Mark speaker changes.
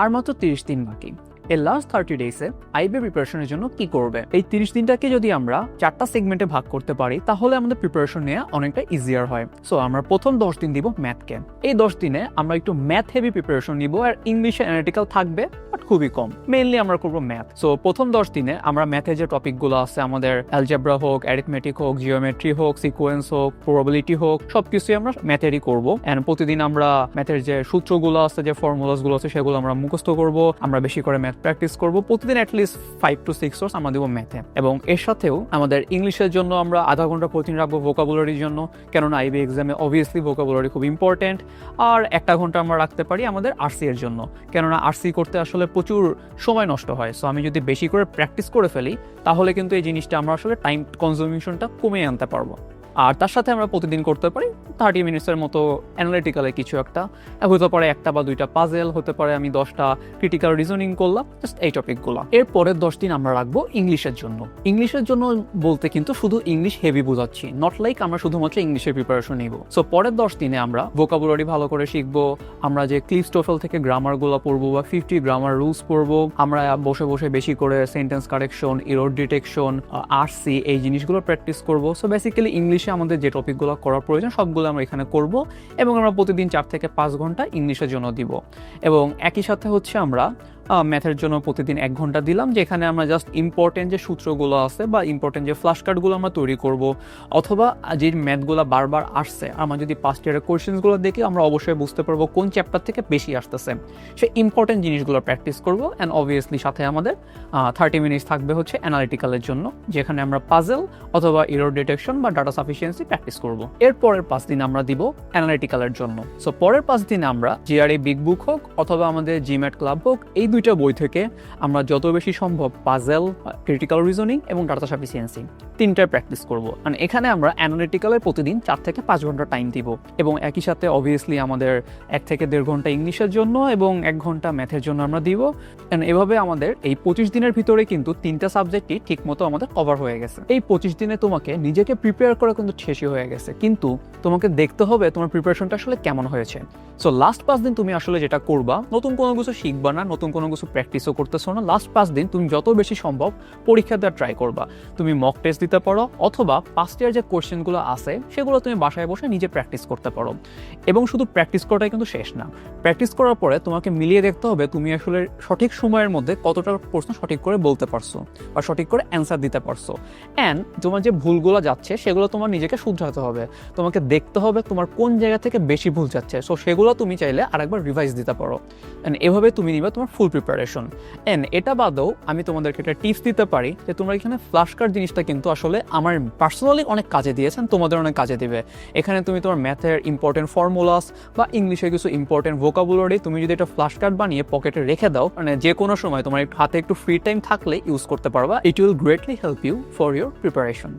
Speaker 1: আর মাত্র 30 দিন বাকি। এই লাস্ট 30 ডেজে আইবি প্রিপারেশনের জন্য কি করবে? এই 30 দিনটাকে যদি আমরা 4টা সেগমেন্টে ভাগ করতে পারি তাহলে আমাদের প্রিপারেশন নেওয়া অনেকটা ইজিয়ার হয়। সো আমরা প্রথম 10 দিন দিব ম্যাথকে। এই 10 দিনে আমরা একটু ম্যাথ হেভি প্রিপারেশন নিব, আর ইংলিশে অ্যানালিটিক্যাল থাকবে বাট খুবই কম। মেইনলি আমরা করব ম্যাথ। সো প্রথম 10 দিনে আমরা ম্যাথের যে টপিকগুলো আছে, আমাদের অ্যালজেব্রা হোক, অ্যারিথমেটিক হোক, জিওমেট্রি হোক, সিকোয়েন্স হোক, প্রবাবিলিটি হোক, সবকিছুই আমরা ম্যাথেরই করব। এন্ড প্রতিদিন আমরা ম্যাথের যে সূত্রগুলো আছে, যে ফর্মুলাসগুলো আছে, সেগুলো আমরা মুখস্থ করব। আমরা বেশি করে ম্যাথ প্র্যাকটিস করব। প্রতিদিন অ্যাটলিস্ট 5 to 6 আওয়ার্স আমরা দিব ম্যাথে। এবং এর সাথেও আমাদের ইংলিশের জন্য আমরা আধা ঘন্টা প্রতিদিন রাখবো ভোকাবুলারির জন্য, কেননা আইবি এক্সামে অবভিয়াসলি ভোকাবুলারি খুব ইম্পর্টেন্ট। আর 1 ঘন্টা আমরা রাখতে পারি আমাদের আরসি এর জন্য, কেননা আরসি করতে আসলে প্রচুর সময় নষ্ট হয়। সো আমি যদি বেশি করে প্র্যাকটিস করে ফেলি তাহলে কিন্তু এই জিনিসটা আমরা আসলে টাইম কনজিউমেশনটা কমিয়ে আনতে পারবো। আর তার সাথে আমরা প্রতিদিন করতে পারি 30 মিনিটসের মতো অ্যানালিটিক্যালে কিছু একটা, হতে পারে 1টা বা 2টা পাজেল, হতে পারে আমি 10টা ক্রিটিক্যাল রিজনিং করলাম, জাস্ট এই টপিকগুলো। এর পরের 10 দিন আমরা রাখবো ইংলিশের জন্য। ইংলিশের জন্য বলতে কিন্তু শুধু ইংলিশ হেভি বোঝাচ্ছি, নট লাইক আমরা শুধুমাত্র ইংলিশের প্রিপারেশন নিব। সো পরের 10 দিনে আমরা ভোকাবুলারি ভালো করে শিখবো, আমরা যে ক্লিফ টোফেল থেকে গ্রামারগুলো পড়বো বা 50 গ্রামার রুলস পড়বো, আমরা বসে বসে বেশি করে sentence correction, error detection, RC, এই জিনিসগুলো প্র্যাকটিস করবো। সো বেসিক্যালি ইংলিশে আমাদের যে টপিকগুলো করার প্রয়োজন সবগুলো আমরা এখানে করব, এবং আমরা প্রতিদিন 4 থেকে 5 ঘন্টা ইংলিশের জন্য দিব। এবং একই সাথে হচ্ছে আমরা ম্যাথের জন্য প্রতিদিন 1 ঘন্টা দিলাম, যেখানে আমরা জাস্ট ইম্পর্টেন্ট যে সূত্রগুলো আছে বা ইম্পর্টেন্ট যে ফ্ল্যাশ কার্ডগুলো আমরা তৈরি করব, অথবা যে ম্যাথগুলো বারবার আসছে আমরা যদি পাস্ট ইয়ারের কোয়েশ্চেন্সগুলো দেখি আমরা অবশ্যই বুঝতে পারবো কোন চ্যাপ্টার থেকে বেশি আসতেছে, সেই ইম্পর্টেন্ট জিনিসগুলো প্র্যাকটিস করব। অ্যান্ড অবভিয়াসলি সাথে আমাদের 30 মিনিটস থাকবে হচ্ছে অ্যানালিটিক্যালের জন্য, যেখানে আমরা পাজেল অথবা এরর ডিটেকশন বা ডাটা সাফিসিয়েন্সি প্র্যাকটিস করব। এর পরের 5 দিন আমরা দিব অ্যানালিটিক্যালের জন্য। সো পরের 5 দিন আমরা জিআরই বিগ বুক হোক অথবা আমাদের জিম্যাট ক্লাব হোক, এই 2টা বই থেকে আমরা যত বেশি সম্ভব পাজেল, ক্রিটিক্যাল রিজনিং এবং ডাটা সাফিসিয়েন্সি 3টায় প্র্যাকটিস করব। মানে এখানে আমরা অ্যানালিটিক্যালে প্রতিদিন 4 থেকে 5 ঘন্টা টাইম দিব, এবং একই সাথে অবভিয়াসলি আমাদের 1 থেকে 1.5 ঘন্টা ইংলিশের জন্য এবং 1 ঘন্টা ম্যাথের জন্য আমরা দিব। এভাবে আমাদের এই 25 দিনের ভিতরে কিন্তু 3টা সাবজেক্টই ঠিক মতো আমাদের কভার হয়ে গেছে। এই 25 দিনে তোমাকে নিজেকে প্রিপেয়ার করা কিন্তু শেষই হয়ে গেছে, কিন্তু তোমাকে দেখতে হবে তোমার প্রিপারেশনটা আসলে কেমন হয়েছে। সো লাস্ট 5 দিন তুমি আসলে যেটা করবা, নতুন কোনো কিছু শিখবা না, নতুন কোনো কিছু প্র্যাকটিসও করতেছো না। লাস্ট 5 দিন তুমি যত বেশি সম্ভব পরীক্ষা দেওয়ার ট্রাই করবা। তুমি মক টেস্ট দিতে পারো, অথবা পাস্ট ইয়ার যে কোয়েশ্চেনগুলো আছে সেগুলো তুমি বাসায় বসে নিজে প্র্যাকটিস করতে পারো। এবং শুধু প্র্যাকটিস করাটাই কিন্তু শেষ না, প্র্যাকটিস করার পরে তোমাকে মিলিয়ে দেখতে হবে তুমি আসলে সঠিক সময়ের মধ্যে কতটা প্রশ্ন সঠিক করে বলতে পারছো বা সঠিক করে অ্যান্সার দিতে পারছো। অ্যান্ড তোমার যে ভুলগুলো যাচ্ছে সেগুলো তোমার নিজেকে শুধরাতে হবে। তোমাকে দেখতে হবে তোমার কোন জায়গা থেকে বেশি ভুল যাচ্ছে, সো সেগুলো তুমি চাইলে আরেকবার রিভাইজ দিতে পারো। অ্যান্ড এভাবে তুমি নিবে তোমার ফুল প্রিপারেশন। অ্যান্ড এটা বাদেও আমি তোমাদেরকে একটা টিপস দিতে পারি যে তোমরা এখানে ফ্ল্যাশ কার্ড জিনিসটা কিন্তু আসলে আমার পার্সোনালি অনেক কাজে দিয়েছেন, তোমাদের অনেক কাজে দিবে। এখানে তুমি তোমার ম্যাথের ইম্পর্টেন্ট ফর্মুলাস বা ইংলিশের কিছু ইম্পর্টেন্ট ভোকাবুলারি তুমি যদি একটা ফ্ল্যাশ কার্ড বানিয়ে পকেটে রেখে দাও, মানে যে কোনো সময় তোমার হাতে একটু ফ্রি টাইম থাকলে ইউজ করতে পারবা। It will greatly help you for your preparation.